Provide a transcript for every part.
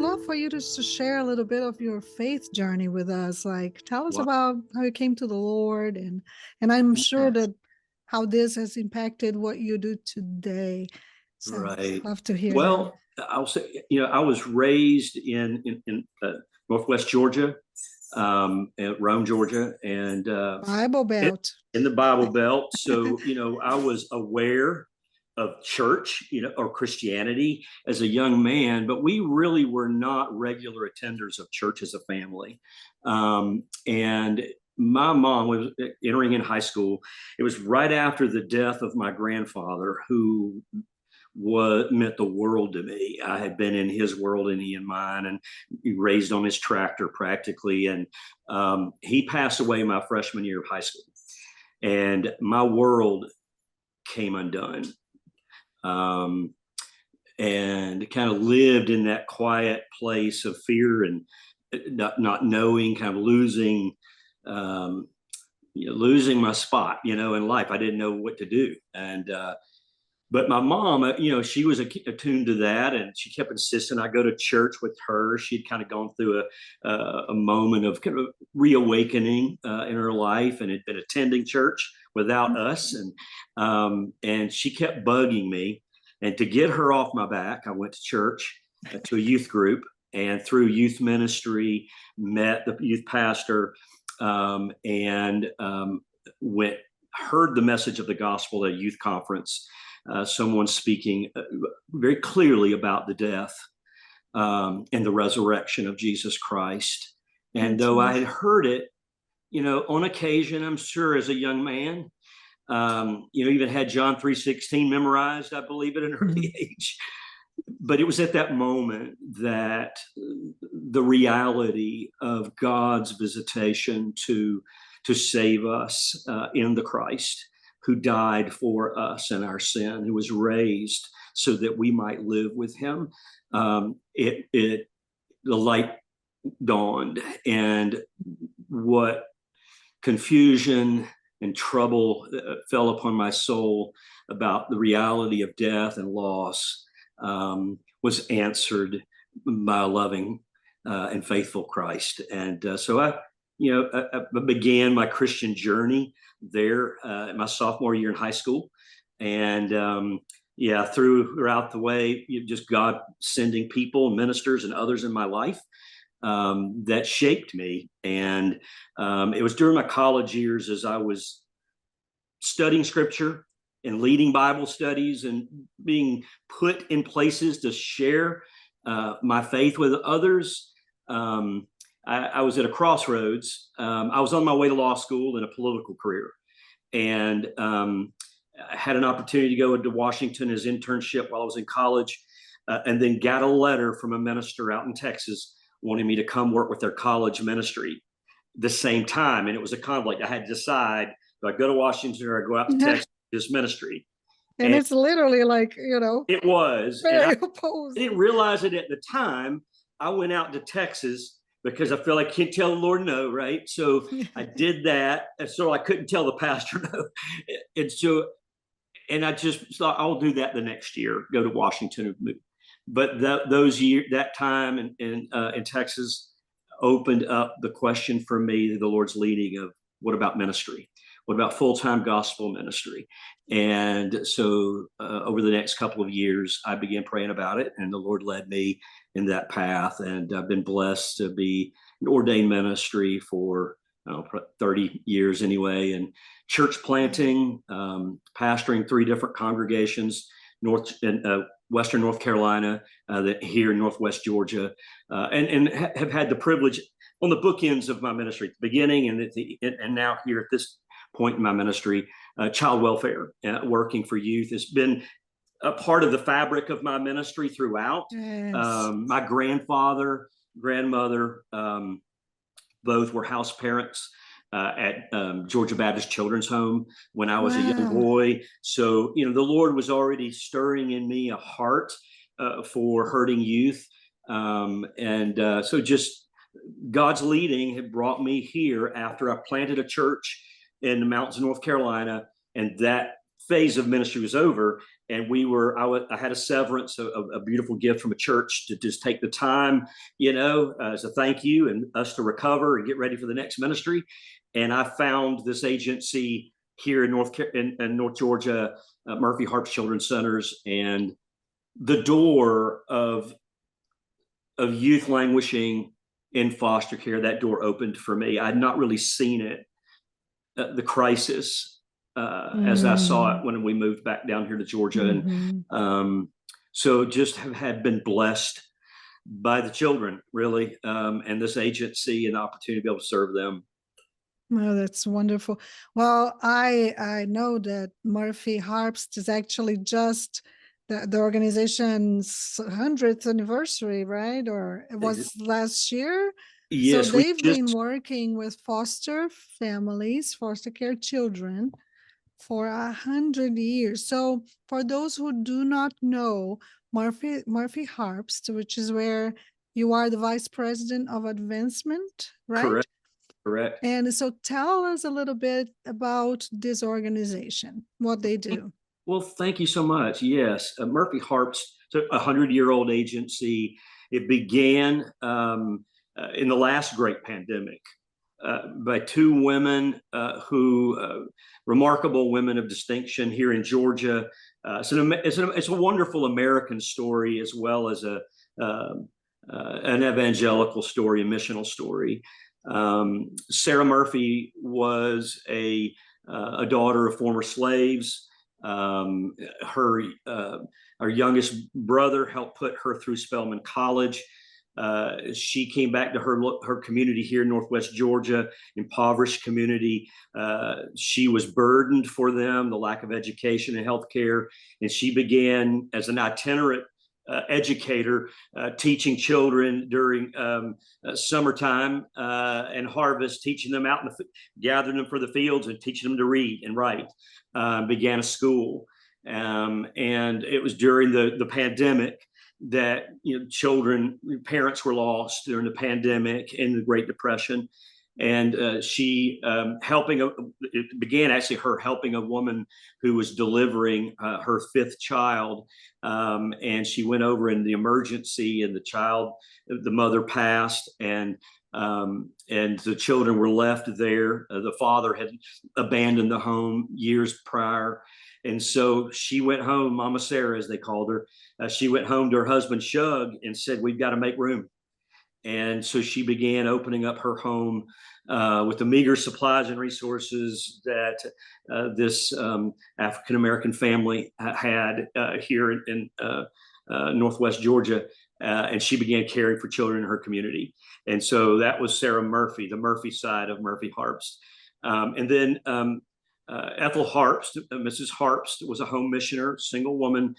love for you to share a little bit of your faith journey with us. Like, tell us Wow. about how you came to the Lord, and I'm sure Yeah. that how this has impacted what you do today. So, Right. love to hear that. Well, I'll say, I was raised in Northwest Georgia, at Rome, Georgia, and Bible in, Belt. in the Bible Belt. So, I was aware of church, or Christianity as a young man, but we really were not regular attenders of church as a family. And my mom was entering in high school. It was right after the death of my grandfather, who meant the world to me. I had been in his world and he in mine, and raised on his tractor practically. And he passed away my freshman year of high school, and my world came undone. Um, and kind of lived in that quiet place of fear and not knowing, kind of um, losing my spot, in life. I didn't know what to do. And but my mom, she was attuned to that, and she kept insisting I go to church with her. She'd kind of gone through a moment of kind of reawakening in her life, and had been attending church without us, and she kept bugging me. And to get her off my back, I went to church, to a youth group, and through youth ministry, met the youth pastor, and went heard the message of the gospel at a youth conference. Someone speaking very clearly about the death, and the resurrection of Jesus Christ. And That's though I right. had heard it, on occasion, I'm sure as a young man, even had John 3:16 memorized, I believe, at an early age. But it was at that moment that the reality of God's visitation to save us, in the Christ, who died for us in our sin, who was raised so that we might live with him. The light dawned, and what confusion and trouble fell upon my soul about the reality of death and loss, was answered by a loving and faithful Christ. And so I began my Christian journey there, my sophomore year in high school. And throughout the way, just God sending people, ministers, and others in my life, that shaped me. And it was during my college years, as I was studying scripture and leading Bible studies and being put in places to share my faith with others. I was at a crossroads. I was on my way to law school and a political career, and I had an opportunity to go into Washington as internship while I was in college, and then got a letter from a minister out in Texas wanting me to come work with their college ministry the same time. And it was a conflict. I had to decide, do I go to Washington or I go out to Texas, this ministry? And And it's literally like, it was, and I very opposed. didn't realize it at the time. I went out to Texas because I felt like I can't tell the Lord no, right? So I did that. And so I couldn't tell the pastor no. And I just thought, I'll do that the next year, go to Washington and move. But that time in Texas opened up the question for me, the Lord's leading of, what about ministry? What about full-time gospel ministry? And so over the next couple of years, I began praying about it, and the Lord led me in that path. And I've been blessed to be an ordained ministry for 30 years anyway, and church planting, pastoring 3 different congregations, Western North Carolina, here in Northwest Georgia, and have had the privilege on the bookends of my ministry, at the beginning and now here at this point in my ministry, child welfare, working for youth has been a part of the fabric of my ministry throughout. Yes. My grandfather, grandmother, both were house parents at Georgia Baptist Children's Home when I was a young Wow. boy. So, the Lord was already stirring in me a heart for hurting youth. So just God's leading had brought me here after I planted a church in the mountains of North Carolina, and that phase of ministry was over, and I had a severance, a beautiful gift from a church to just take the time, as a thank you, and us to recover and get ready for the next ministry. And I found this agency here in North Georgia, Murphy-Harpst Children's Centers, and the door of youth languishing in foster care, that door opened for me. I'd not really seen it, the crisis, as I saw it when we moved back down here to Georgia. And so just had been blessed by the children, really, and this agency and the opportunity to be able to serve them. Oh, that's wonderful. Well, I know that Murphy-Harpst is actually just the organization's 100th anniversary, right? Or it was last year. So Yes, they've been working with foster families, foster care children for 100 years. So for those who do not know, Murphy-Harpst, which is where you are the vice president of advancement, right? Correct. And so tell us a little bit about this organization, what they do. Well, thank you so much. Yes, Murphy-Harpst, a 100-year-old agency. It began in the last great pandemic by two women remarkable women of distinction here in Georgia. It's a wonderful American story, as well as an evangelical story, a missional story. Sarah Murphy was a daughter of former slaves. Her youngest brother helped put her through Spelman College. She came back to her community here in Northwest Georgia, impoverished community. She was burdened for them, the lack of education and healthcare, and she began as an itinerant educator, teaching children during summertime and harvest, teaching them out gathering them for the fields and teaching them to read and write. Began a school, and it was during the pandemic that parents were lost during the pandemic and the Great Depression. And she it began actually her helping a woman who was delivering her fifth child. And she went over in the emergency, and the mother passed, and the children were left there. The father had abandoned the home years prior. And so she went home, Mama Sarah, as they called her. She went home to her husband, Shug, and said, "We've got to make room." And so she began opening up her home with the meager supplies and resources that this African-American family had here in Northwest Georgia. And she began caring for children in her community. And so that was Sarah Murphy, the Murphy side of Murphy-Harpst. And then Ethel Harpst, Mrs. Harpst, was a home missioner, single woman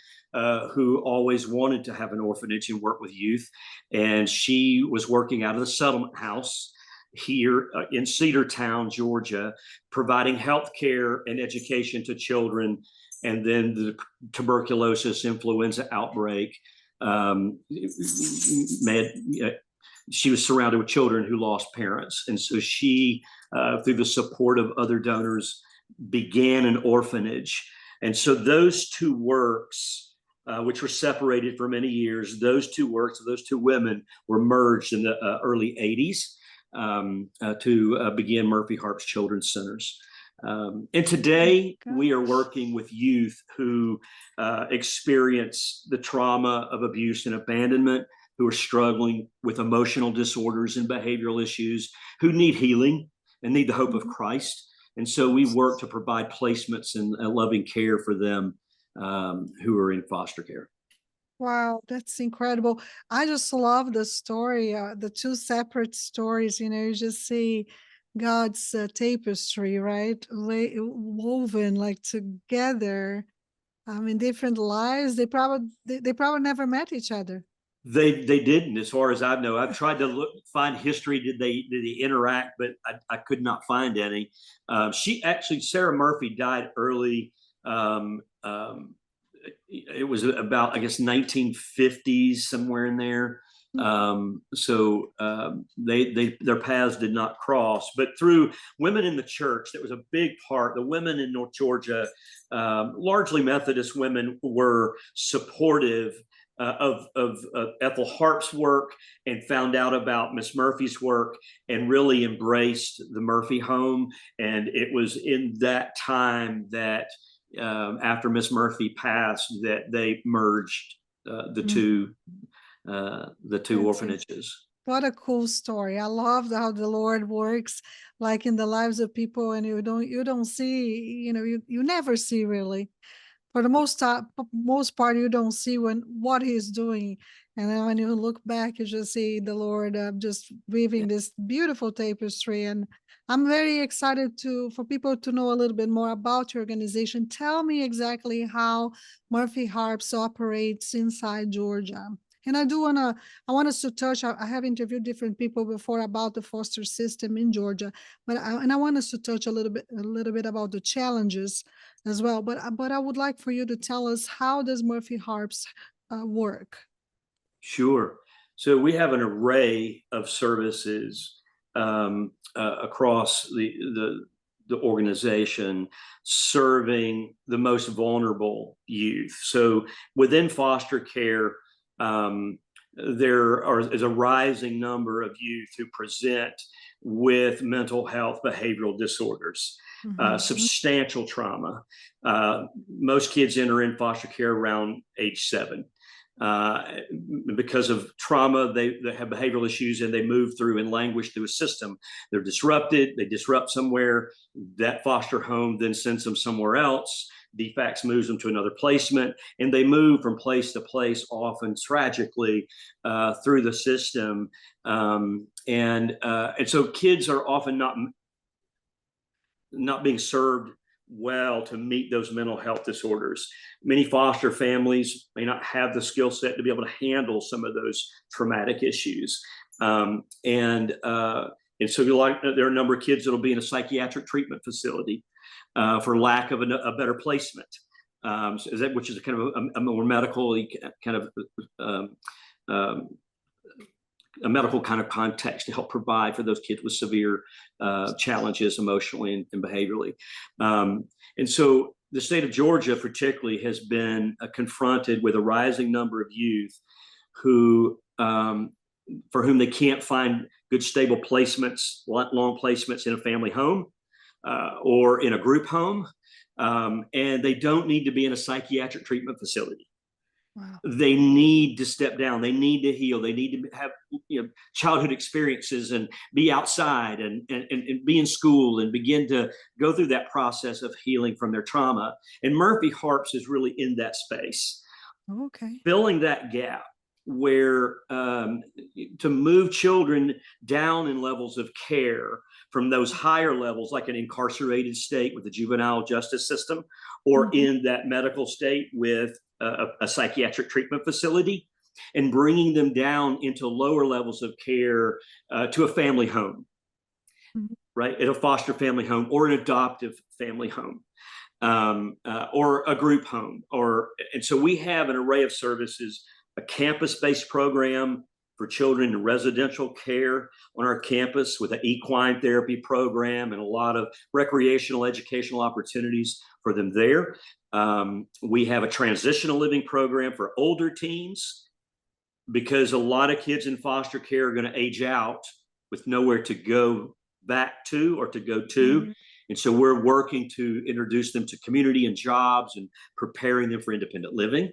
who always wanted to have an orphanage and work with youth. And she was working out of the settlement house here in Cedartown, Georgia, providing health care and education to children. And then the tuberculosis influenza outbreak she was surrounded with children who lost parents. And so she, through the support of other donors, began an orphanage. And so those two works, which were separated for many years, those two works of those two women were merged in the early 80s to begin Murphy-Harpst Children's Centers. And today we are working with youth who experience the trauma of abuse and abandonment, who are struggling with emotional disorders and behavioral issues, who need healing and need the hope of Christ. And so we work to provide placements and loving care for them who are in foster care. Wow, that's incredible. I just love the story, the two separate stories. You just see God's tapestry, right? Woven like together. In different lives. They probably never met each other. They didn't, as far as I know. I've tried to find history. Did they interact? But I could not find any. Sarah Murphy died early. It was about, I guess, 1950s, somewhere in there. Their paths did not cross, but through women in the church, that was a big part. The women in North Georgia, largely Methodist women, were supportive of Ethel Harpst's work and found out about Miss Murphy's work and really embraced the Murphy home. And it was in that time that after Miss Murphy passed, that they merged the two That's orphanages. What a cool story. I love how the Lord works like in the lives of people, and you don't see, you never see really. For the most part, you don't see what he's doing. And then when you look back, you just see the Lord just weaving this beautiful tapestry. And I'm very excited for people to know a little bit more about your organization. Tell me exactly how Murphy-Harpst operates inside Georgia. And I want us to touch. I have interviewed different people before about the foster system in Georgia, and I want us to touch a little bit about the challenges as well. But I would like for you to tell us, how does Murphy-Harpst work? Sure. So we have an array of services across the organization, serving the most vulnerable youth. So within foster care, is a rising number of youth who present with mental health behavioral disorders, substantial trauma. Most kids enter in foster care around age 7. Because of trauma, they have behavioral issues, and they move through and languish through a system. They're disrupted. They disrupt somewhere. That foster home then sends them somewhere else. DFACS moves them to another placement, and they move from place to place, often tragically, through the system. And so kids are often not being served well to meet those mental health disorders. Many foster families may not have the skill set to be able to handle some of those traumatic issues. And so there are a number of kids that will be in a psychiatric treatment facility for lack of a better placement, which is kind of a more medical kind of a medical kind of context to help provide for those kids with severe challenges emotionally and behaviorally. And so the state of Georgia particularly has been confronted with a rising number of youth who, for whom they can't find good, stable placements, long placements in a family home or in a group home. And they don't need to be in a psychiatric treatment facility. Wow. They need to step down. They need to heal. They need to have childhood experiences and be outside and be in school and begin to go through that process of healing from their trauma. And Murphy-Harpst is really in that space, filling that gap where to move children down in levels of care from those higher levels, like an incarcerated state with the juvenile justice system, or in that medical state with a psychiatric treatment facility, and bringing them down into lower levels of care to a family home, right? At a foster family home or an adoptive family home, or a group home. And so we have an array of services, a campus-based program for children in residential care on our campus with an equine therapy program and a lot of recreational educational opportunities for them there. We have a transitional living program for older teens, because a lot of kids in foster care are going to age out with nowhere to go back to or to go to. And so we're working to introduce them to community and jobs and preparing them for independent living.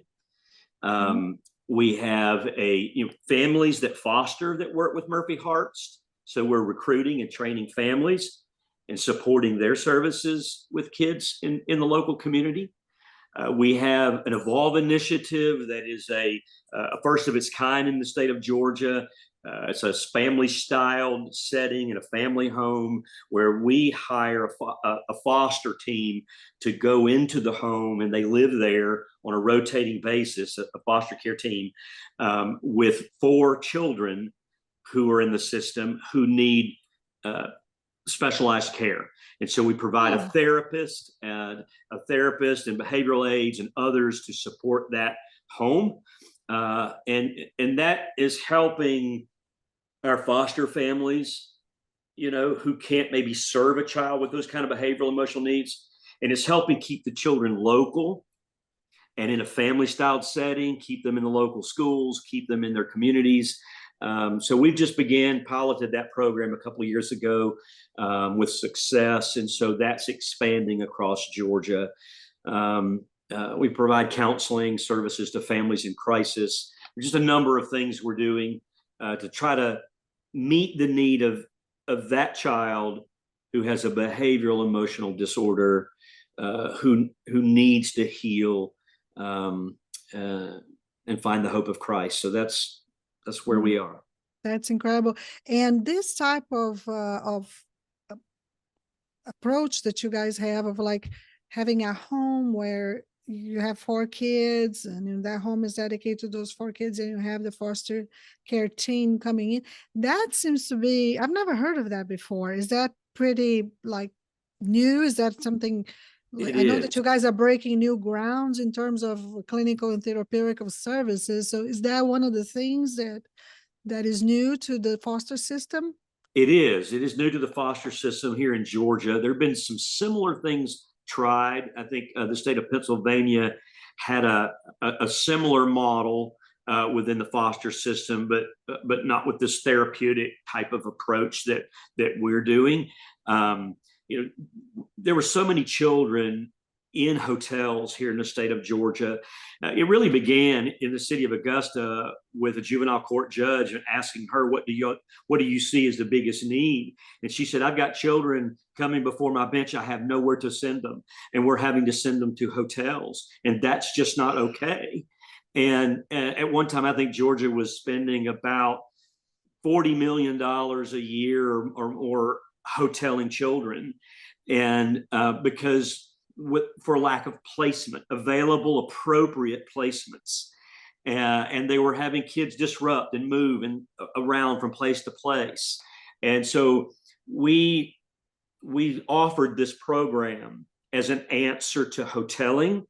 We have families that foster that work with Murphy-Harpst. So we're recruiting and training families and supporting their services with kids in the local community. We have an Evolve initiative that is a first of its kind in the state of Georgia. It's a family-styled setting in a family home where we hire a foster team to go into the home, and they live there on a rotating basis, a foster care team, with 4 children who are in the system who need specialized care. And so we provide a therapist and behavioral aides and others to support that home. And that is helping our foster families, who can't maybe serve a child with those kind of behavioral emotional needs. And it's helping keep the children local and in a family styled setting, keep them in the local schools, keep them in their communities. So we've just piloted that program a couple of years ago with success. And so that's expanding across Georgia. We provide counseling services to families in crisis. There's just a number of things we're doing to try to meet the need of that child who has a behavioral emotional disorder, who needs to heal and find the hope of Christ. So that's where we are. That's incredible. And this type of approach that you guys have of like having a home where you have 4 kids and that home is dedicated to those 4 kids and you have the foster care team coming in, that seems to be, I've never heard of that before. Is that pretty like new? Is that something, I know that you guys are breaking new grounds in terms of clinical and therapeutic services. So is that one of the things that is new to the foster system? It is new to the foster system here in Georgia. There have been some similar things tried. I think the state of Pennsylvania had a similar model within the foster system, but not with this therapeutic type of approach that we're doing. There were so many children in hotels here in the state of Georgia. It really began in the city of Augusta with a juvenile court judge and asking her, what do you see as the biggest need? And she said, I've got children coming before my bench. I have nowhere to send them. And we're having to send them to hotels. And that's just not okay. And at one time, I think Georgia was spending about $40 million a year or more hoteling children. And for lack of placement, available, appropriate placements. And they were having kids disrupt and move around from place to place. And so we offered this program as an answer to hoteling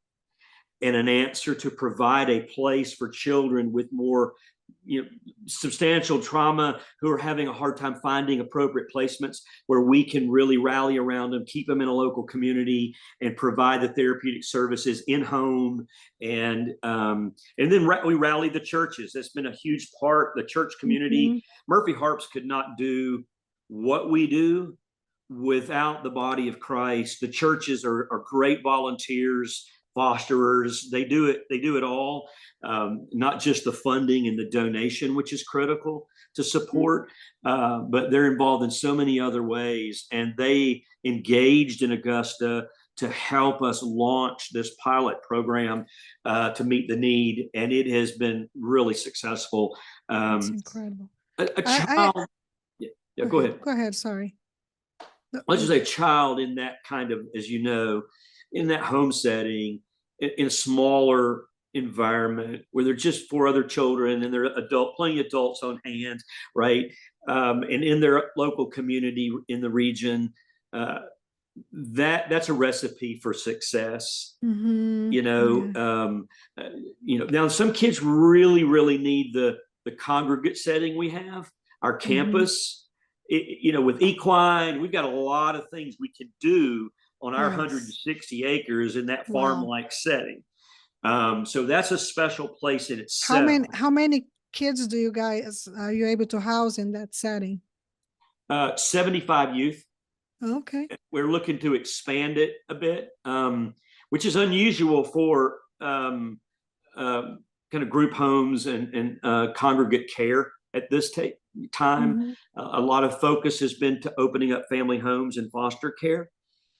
and an answer to provide a place for children with more substantial trauma who are having a hard time finding appropriate placements where we can really rally around them, keep them in a local community, and provide the therapeutic services in home. And then we rallied the churches. That's been a huge part. The church community. Mm-hmm. Murphy-Harpst could not do what we do without the body of Christ. The churches are great volunteers, fosterers. They do it all. Not just the funding and the donation, which is critical to support, but they're involved in so many other ways. And they engaged in Augusta to help us launch this pilot program to meet the need. And it has been really successful. That's incredible. A child. Go ahead. Go ahead. Sorry. Let's just say a child in that kind of, as you know, in that home setting, in a smaller environment where they're just 4 other children and they're plenty of adults on hand, right? And in their local community in the region, that's a recipe for success. Mm-hmm. Now some kids really, really need the congregate setting we have, our campus. With Equine, we've got a lot of things we can do on our 160 acres in that farm-like setting. So that's a special place in itself. How many kids are you able to house in that setting? 75 youth. Okay. We're looking to expand it a bit, which is unusual for kind of group homes and congregate care at this time. Mm-hmm. A lot of focus has been to opening up family homes and foster care.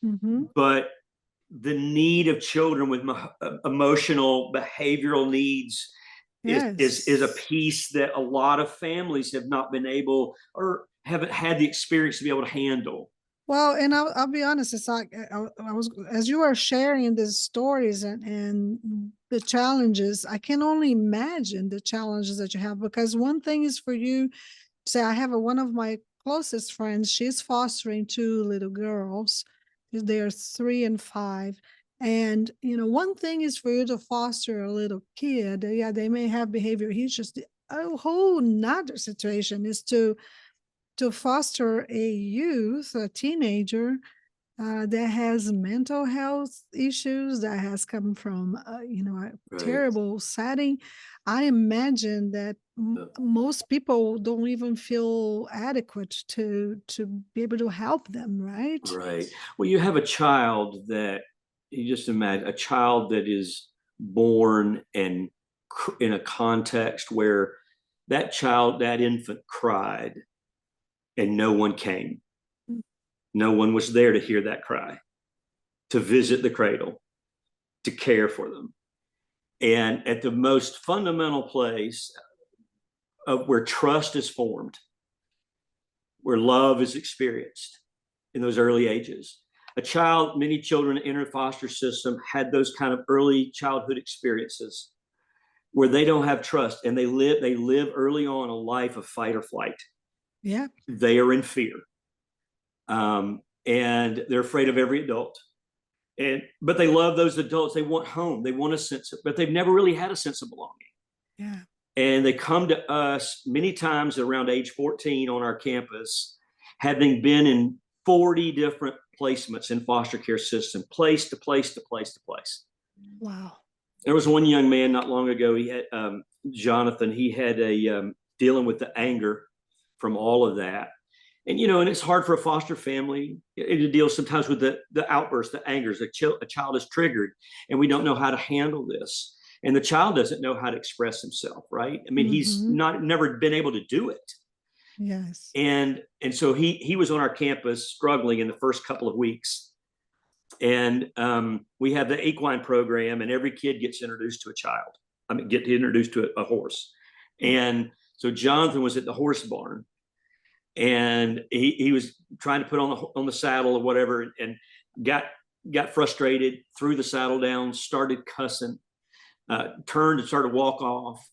Mm-hmm. But the need of children with emotional behavioral needs is a piece that a lot of families have not been able or haven't had the experience to be able to handle. Well, and I'll be honest, it's like I was, as you are sharing these stories and the challenges, I can only imagine the challenges that you have, because one thing is for you, say I have one of my closest friends, she's fostering 2 little girls. They are 3 and 5. And one thing is for you to foster a little kid. Yeah, they may have behavior issues. A whole nother situation is to foster a youth, a teenager, that has mental health issues, that has come from a Right. terrible setting. I imagine that most people don't even feel adequate to be able to help them, right? Right. Well, you have a child that you just imagine a child that is born and in a context where that child, that infant cried and no one came. No one was there to hear that cry, to visit the cradle, to care for them. And at the most fundamental place of where trust is formed, where love is experienced in those early ages. A child, many children in a foster system had those kind of early childhood experiences where they don't have trust, and they live early on a life of fight or flight. Yeah. They are in fear. And they're afraid of every adult. But they love those adults. They want home. They want a sense of, but they've never really had a sense of belonging. Yeah. And they come to us many times around age 14 on our campus, having been in 40 different placements in foster care system, place to place to place to place. Wow. There was one young man not long ago. He had Jonathan. He had dealing with the anger from all of that, and it's hard for a foster family to deal sometimes with the outbursts, the angers. A child is triggered, and we don't know how to handle this. And the child doesn't know how to express himself, right? I mean, he's never been able to do it. Yes. And so he was on our campus struggling in the first couple of weeks. And we have the Equine program, and every kid gets introduced to a child. Get introduced to a horse. And so Jonathan was at the horse barn, and he was trying to put on the saddle or whatever, and got frustrated, threw the saddle down, started cussing, turned and started to walk off.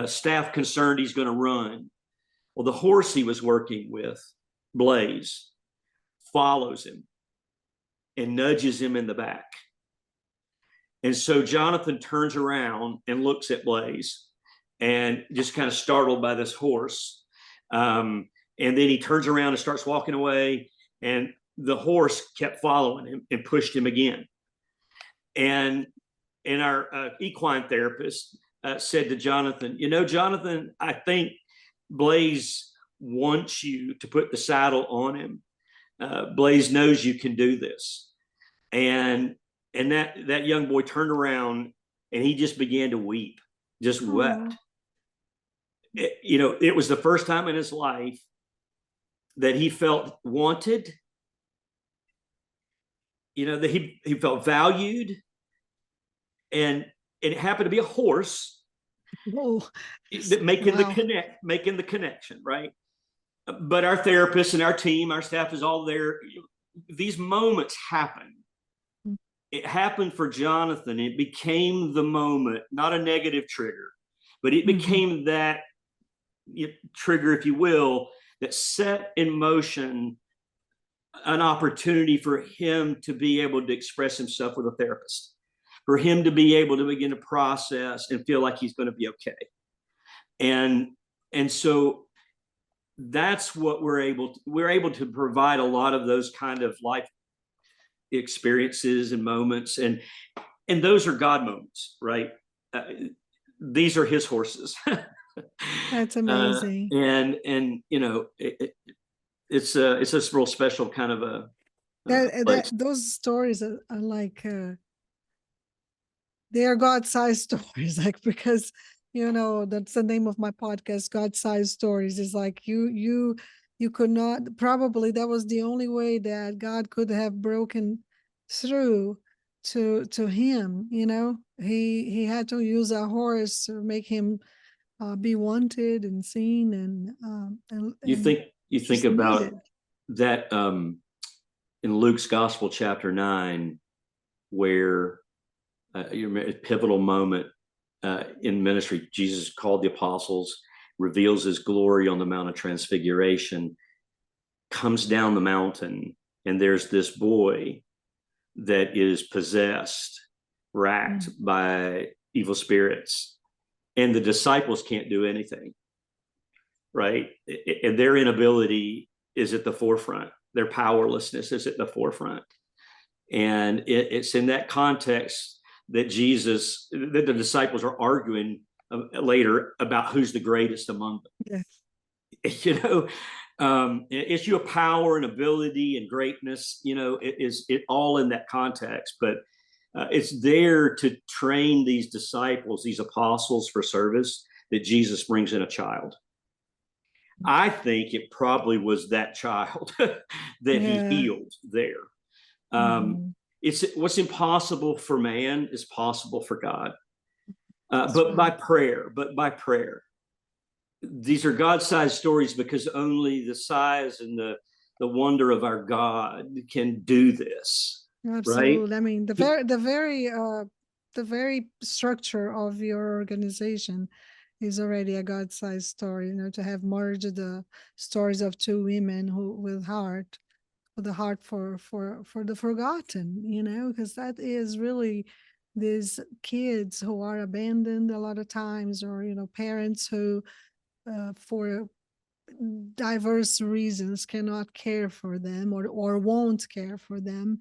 Staff concerned he's going to run. Well, the horse he was working with, Blaze, follows him and nudges him in the back. And so Jonathan turns around and looks at Blaze, and just kind of startled by this horse. And then he turns around and starts walking away, and the horse kept following him and pushed him again. And our equine therapist said to Jonathan, Jonathan, I think Blaze wants you to put the saddle on him. Blaze knows you can do this. And that young boy turned around, and he just began to weep, just wept. It was the first time in his life that he felt wanted, that he felt valued. And it happened to be a horse making the connection, right? But our therapists and our team, our staff is all there. These moments happen. It happened for Jonathan. It became the moment, not a negative trigger, but it became that trigger, if you will, that set in motion an opportunity for him to be able to express himself with a therapist, for him to be able to begin to process and feel like he's going to be okay. And so that's what we're able to provide a lot of those kind of life experiences and moments, and those are God moments, right? These are his horses. That's amazing. It's a real special kind of a those stories are like they are God-sized stories, like, because that's the name of my podcast, God-sized stories. Is like you could not, probably that was the only way that God could have broken through to him. He had to use a horse to make him be wanted and seen, and you think about needed. That in Luke's Gospel, chapter 9, where a pivotal moment in ministry, Jesus called the apostles, reveals his glory on the Mount of Transfiguration, comes down the mountain, and there's this boy that is possessed, racked by evil spirits, and the disciples can't do anything, right? And their inability is at the forefront. Their powerlessness is at the forefront. And it's in that context that the disciples are arguing later about who's the greatest among them. Yes. Issue of power and ability and greatness, it all in that context. But it's there to train these disciples, these apostles, for service, that Jesus brings in a child. I think it probably was that child that he healed there. It's what's impossible for man is possible for God. But by prayer. These are God-sized stories because only the size and the wonder of our God can do this. Absolutely. Right? I mean, the very structure of your organization is already a God-sized story. To have merged the stories of two women with a heart for the forgotten. Because that is really these kids who are abandoned a lot of times, or parents who for diverse reasons cannot care for them, or won't care for them.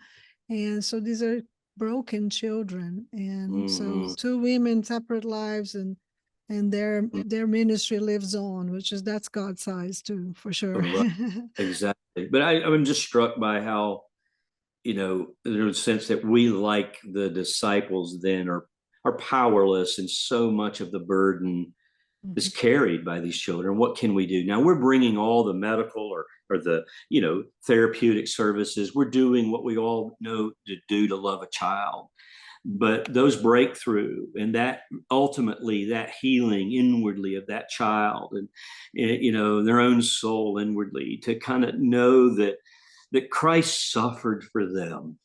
And so these are broken children. And so two women, separate lives, and their ministry lives on, that's God sized too, for sure. Right. Exactly. But I'm just struck by how, there's a sense that we, like the disciples then, are powerless, and so much of the burden is carried by these children. What can we do? Now we're bringing all the medical or the, therapeutic services. We're doing what we all know to do to love a child. But those breakthrough and that ultimately that healing inwardly of that child, and their own soul inwardly, to kind of know that Christ suffered for them.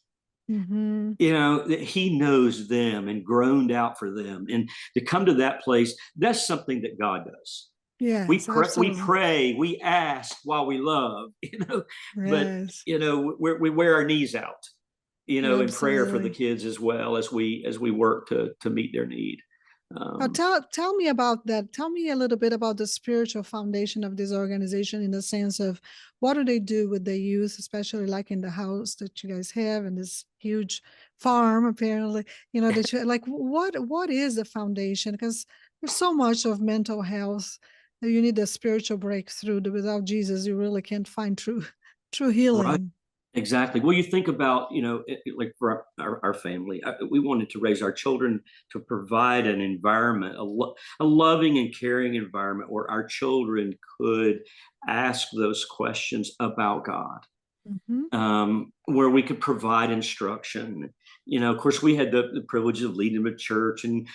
That he knows them and groaned out for them, and to come to that place, that's something that God does. Yeah, we pray, we ask while we love, but we wear our knees out, in prayer for the kids as well, as we work to meet their need. Tell me about that. Tell me a little bit about the spiritual foundation of this organization, in the sense of what do they do with the youth, especially like in the house that you guys have, and this huge farm, apparently, that you like. What is the foundation? Because there's so much of mental health that you need a spiritual breakthrough. That without Jesus, you really can't find true healing. Right. Exactly. Well, you think about, like for our family, we wanted to raise our children to provide an environment, a loving and caring environment where our children could ask those questions about God, where we could provide instruction. Of course, we had the privilege of leading them to church and,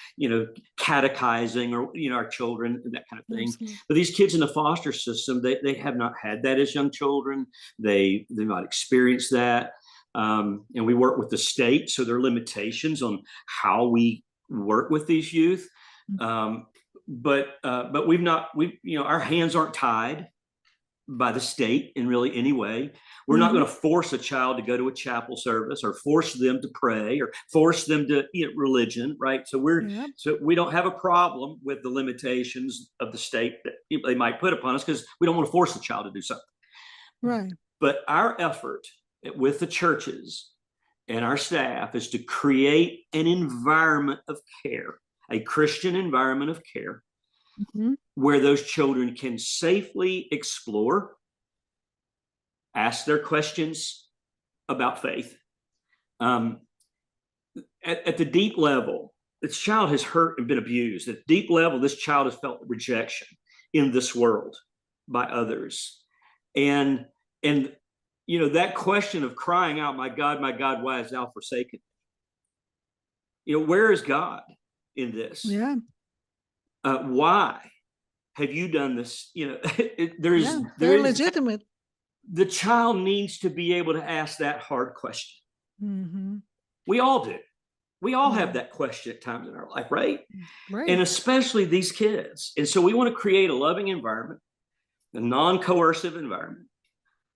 catechizing, or, our children, that kind of thing. Absolutely. But these kids in the foster system, they have not had that as young children. They've not experienced that. And we work with the state, so there are limitations on how we work with these youth. But our hands aren't tied by the state in really any way. We're not going to force a child to go to a chapel service, or force them to pray, or force them to eat religion, right? So we don't have a problem with the limitations of the state that they might put upon us, because we don't want to force the child to do something. Right. But our effort with the churches and our staff is to create an environment of care, a Christian environment of care, where those children can safely explore, ask their questions about faith. At the deep level, this child has hurt and been abused. At the deep level, this child has felt rejection in this world by others. And that question of crying out, my God, why hast thou forsaken me? Where is God in this? Yeah. Why have you done this? There's legitimate. The child needs to be able to ask that hard question. We all do. We all have that question at times in our life, right? And especially these kids. And so we want to create a loving environment, a non-coercive environment,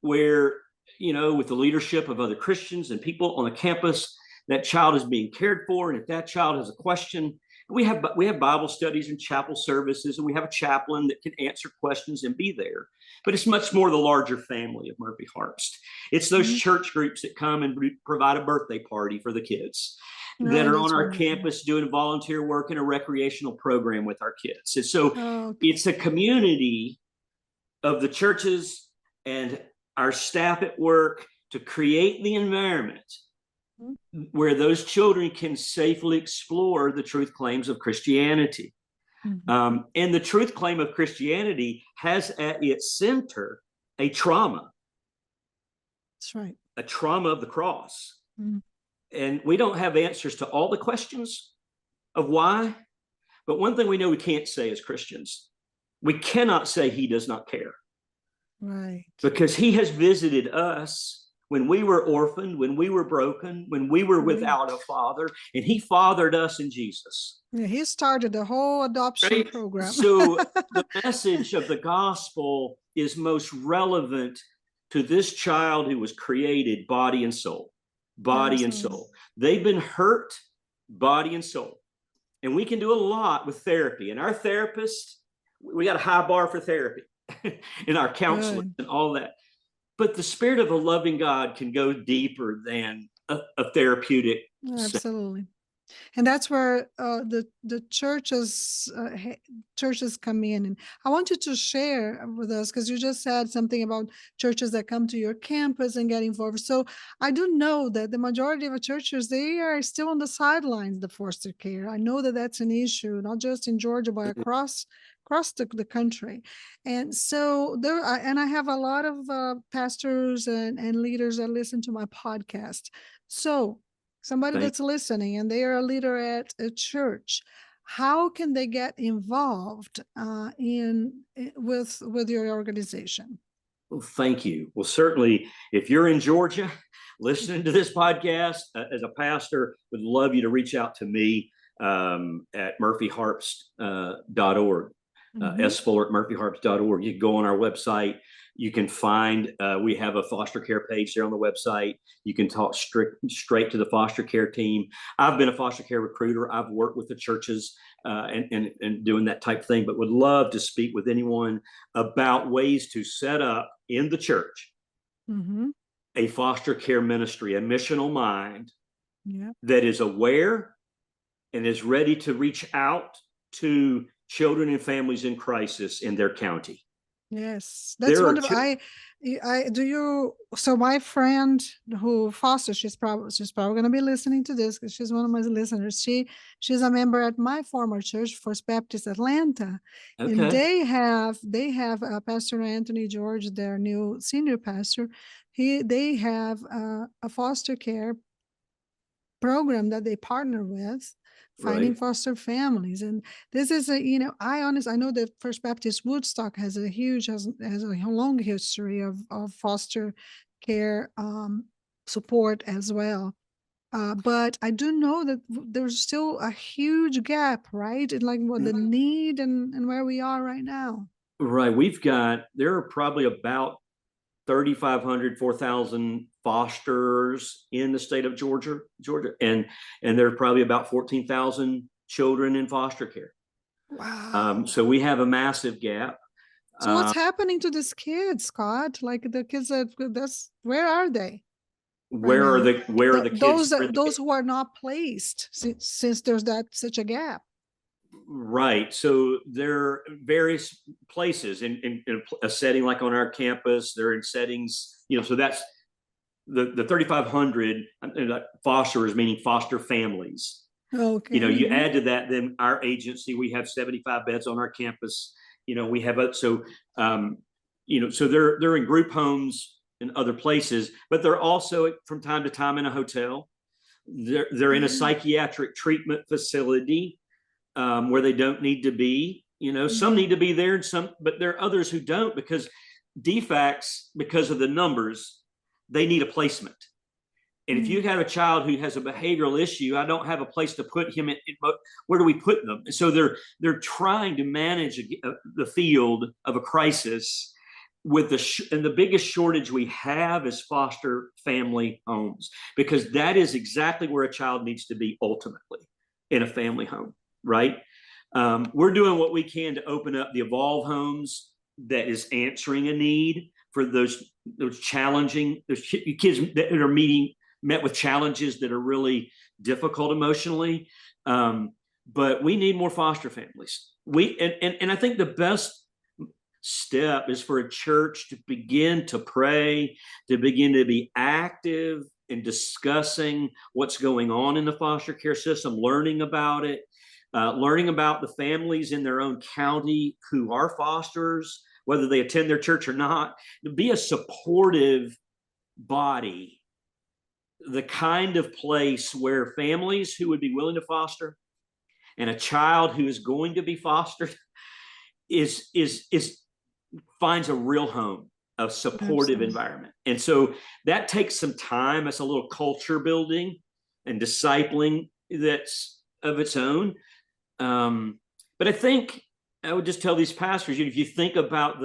where with the leadership of other Christians and people on the campus. That child is being cared for, and if that child has a question, we have Bible studies and chapel services, and we have a chaplain that can answer questions and be there. But it's much more the larger family of Murphy-Harpst. It's those church groups that come and provide a birthday party for the kids, that are on our campus doing volunteer work in a recreational program with our kids. And so it's a community of the churches and our staff at work to create the environment where those children can safely explore the truth claims of Christianity. And the truth claim of Christianity has at its center a trauma. That's right. A trauma of the cross. And we don't have answers to all the questions of why. But one thing we know we can't say as Christians, we cannot say he does not care. Right. Because he has visited us when we were orphaned, when we were broken, when we were without a father, and he fathered us in Jesus. Yeah, he started the whole adoption program. So the message of the gospel is most relevant to this child who was created body and soul. Body and soul. They've been hurt, body and soul. And we can do a lot with therapy. And our therapist, we got a high bar for therapy in our counseling and all that. But the spirit of a loving God can go deeper than a therapeutic. Absolutely. And that's where the churches come in. And I want you to share with us, because you just said something about churches that come to your campus and get involved. So I do know that the majority of churches, they are still on the sidelines, the foster care. I know that that's an issue, not just in Georgia, but across the country. And so and I have a lot of pastors and leaders that listen to my podcast. So somebody that's listening and they are a leader at a church, how can they get involved with your organization? Well, thank you. Well, certainly, if you're in Georgia listening to this podcast, as a pastor, would love you to reach out to me at Murphy-Harpst.org. sfuller@murphyharpst.org. You can go on our website. You can find, we have a foster care page there on the website. You can talk straight to the foster care team. I've been a foster care recruiter. I've worked with the churches and doing that type of thing, but would love to speak with anyone about ways to set up in the church a foster care ministry, a missional mind that is aware and is ready to reach out to children and families in crisis in their county. Yes, that's wonderful. So my friend who fosters, she's probably going to be listening to this because she's one of my listeners. She's a member at my former church, First Baptist Atlanta, and they have Pastor Anthony George, their new senior pastor. They have a foster care program that they partner with, finding foster families. And this is I know that First Baptist Woodstock has a long history of foster care support as well. But I do know that there's still a huge gap, right? In like what the need and where we are right now. Right. There are probably about 3,500, 4,000 fosters in the state of Georgia, and there are probably about 14,000 children in foster care. Wow. So we have a massive gap. So what's happening to these kids, Scott? Like the kids where are they? Where are the kids? Those who are not placed since there's such a gap. Right. So there are various places in a setting like on our campus. They're in settings, so that's the 3,500 fosters, meaning foster families. Okay. You add to that, then our agency, we have 75 beds on our campus. We have so they're in group homes and other places, but they're also from time to time in a hotel. They're in a psychiatric treatment facility. Where they don't need to be, some need to be there, but there are others who don't because because of the numbers, they need a placement. And if you have a child who has a behavioral issue, I don't have a place to put him in. Where do we put them? So they're trying to manage the field of a crisis with and the biggest shortage we have is foster family homes, because that is exactly where a child needs to be ultimately, in a family home, right? We're doing what we can to open up the Evolve homes that is answering a need for those challenging, those kids that are met with challenges that are really difficult emotionally. But we need more foster families. And I think the best step is for a church to begin to pray, to begin to be active in discussing what's going on in the foster care system, learning about it, learning about the families in their own county who are fosters, whether they attend their church or not, to be a supportive body, the kind of place where families who would be willing to foster and a child who is going to be fostered is finds a real home, a supportive Absolutely. environment. And so that takes some time. It's a little culture building and discipling that's of its own. But I think I would just tell these pastors, if you think about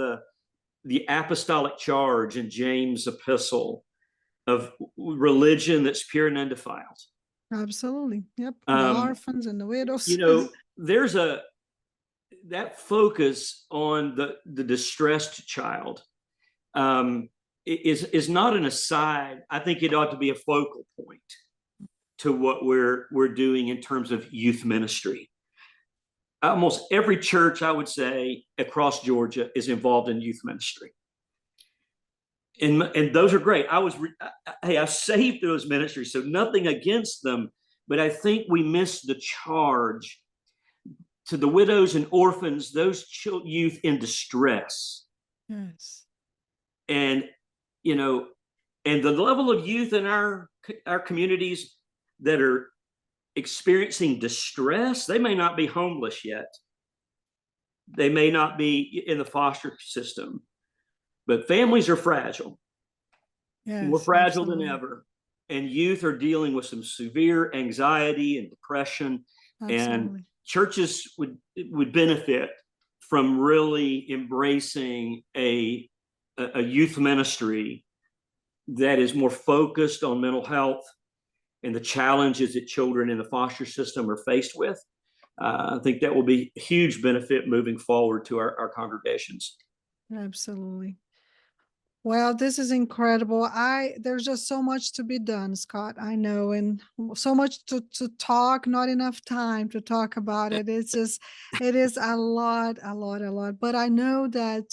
the apostolic charge in James' epistle of religion that's pure and undefiled. Absolutely. Yep. The orphans and the widows. There's that focus on the distressed child is not an aside. I think it ought to be a focal point to what we're doing in terms of youth ministry. Almost every church, I would say, across Georgia is involved in youth ministry. And those are great. I saved those ministries, so nothing against them, but I think we miss the charge to the widows and orphans, those youth in distress. Yes. And, and the level of youth in our communities that are experiencing distress, they may not be homeless yet. They may not be in the foster system, but families are fragile. Yes, more fragile absolutely. than ever. And youth are dealing with some severe anxiety and depression. Absolutely. And churches would benefit from really embracing a youth ministry that is more focused on mental health and the challenges that children in the foster system are faced with. I think that will be a huge benefit moving forward to our congregations. Absolutely. Well, this is incredible. There's just so much to be done, Scott. I know, and so much to talk, not enough time to talk about it. It is a lot, a lot, a lot. But I know that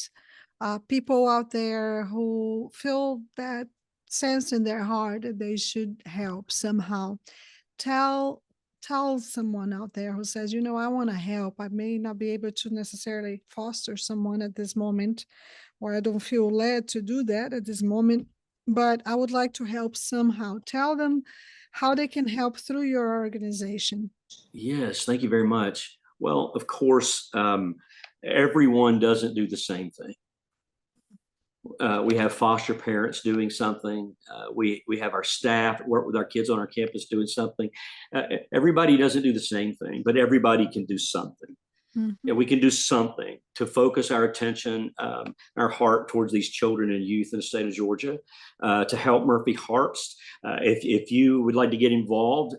people out there who feel that sense in their heart that they should help somehow. Tell someone out there who says, I want to help. I may not be able to necessarily foster someone at this moment, or I don't feel led to do that at this moment, but I would like to help somehow. Tell them how they can help through your organization. Yes, thank you very much. Well, of course, everyone doesn't do the same thing. We have foster parents doing something. We have our staff work with our kids on our campus doing something. Everybody doesn't do the same thing, but everybody can do something. Mm-hmm. And we can do something to focus our attention, our heart towards these children and youth in the state of Georgia, to help Murphy-Harpst. If you would like to get involved,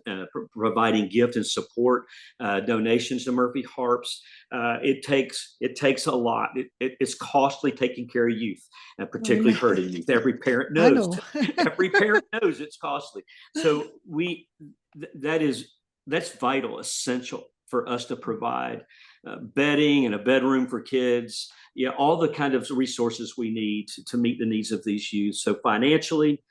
providing gift and support, donations to Murphy-Harpst, it takes a lot. It's costly taking care of youth, and particularly hurting youth. Every parent knows. Every parent knows it's costly. So that's vital, essential for us to provide bedding and a bedroom for kids, all the kind of resources we need to meet the needs of these youth. So financially,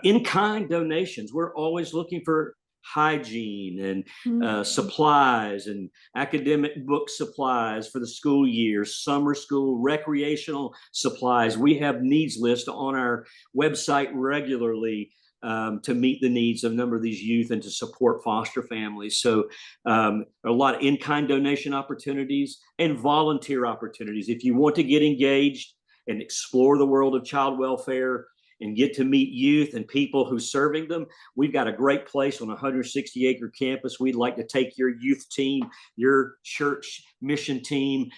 in-kind donations, we're always looking for hygiene and supplies and academic book supplies for the school year, summer school, recreational supplies. We have needs lists on our website regularly to meet the needs of a number of these youth and to support foster families. So a lot of in-kind donation opportunities and volunteer opportunities. If you want to get engaged and explore the world of child welfare and get to meet youth and people who's serving them, we've got a great place on a 160-acre campus. We'd like to take your youth team, your church mission team,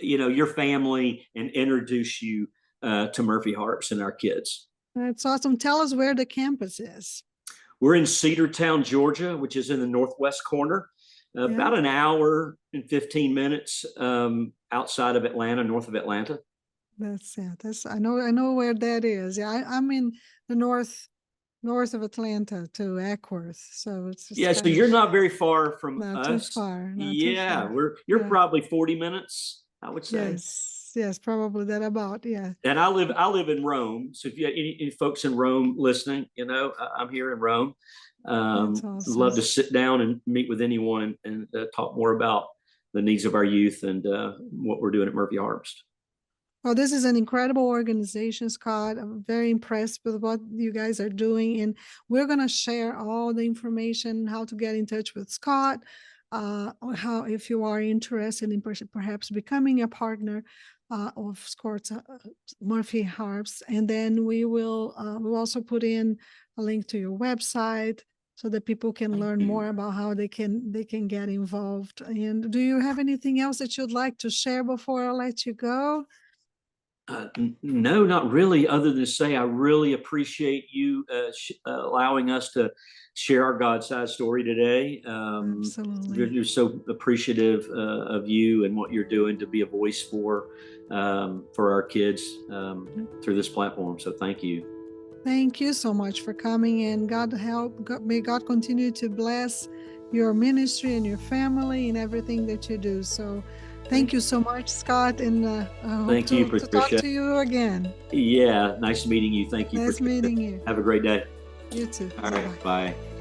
your family, and introduce you to Murphy-Harpst and our kids. That's awesome. Tell us where the campus is. We're in Cedartown, Georgia, which is in the northwest corner, about an hour and 15 minutes outside of Atlanta, north of Atlanta. That's I know where that is. Yeah, I'm in the north of Atlanta to Ackworth, so it's just so you're not very far from not us. Too far. Yeah, you're probably 40 minutes, I would say. Yes, probably that about. Yeah. And I live in Rome, so if you have any folks in Rome listening, I'm here in Rome. Awesome. Love to sit down and meet with anyone and talk more about the needs of our youth and what we're doing at Murphy-Harpst. Well, this is an incredible organization, Scott. I'm very impressed with what you guys are doing. And we're going to share all the information, how to get in touch with Scott, how, if you are interested in perhaps becoming a partner of Scott's Murphy-Harpst. And then we'll also put in a link to your website so that people can learn more about how they can get involved. And do you have anything else that you'd like to share before I let you go? No, not really, other than to say I really appreciate you allowing us to share our God-sized story today. Absolutely. We're so appreciative of you and what you're doing to be a voice for our kids through this platform. So thank you. Thank you so much for coming, and may God continue to bless your ministry and your family and everything that you do. So thank you so much, Scott, and thank you, Patricia. To talk to you again. Yeah, nice meeting you. Thank you. Nice meeting you. Have a great day. You too. All right, bye.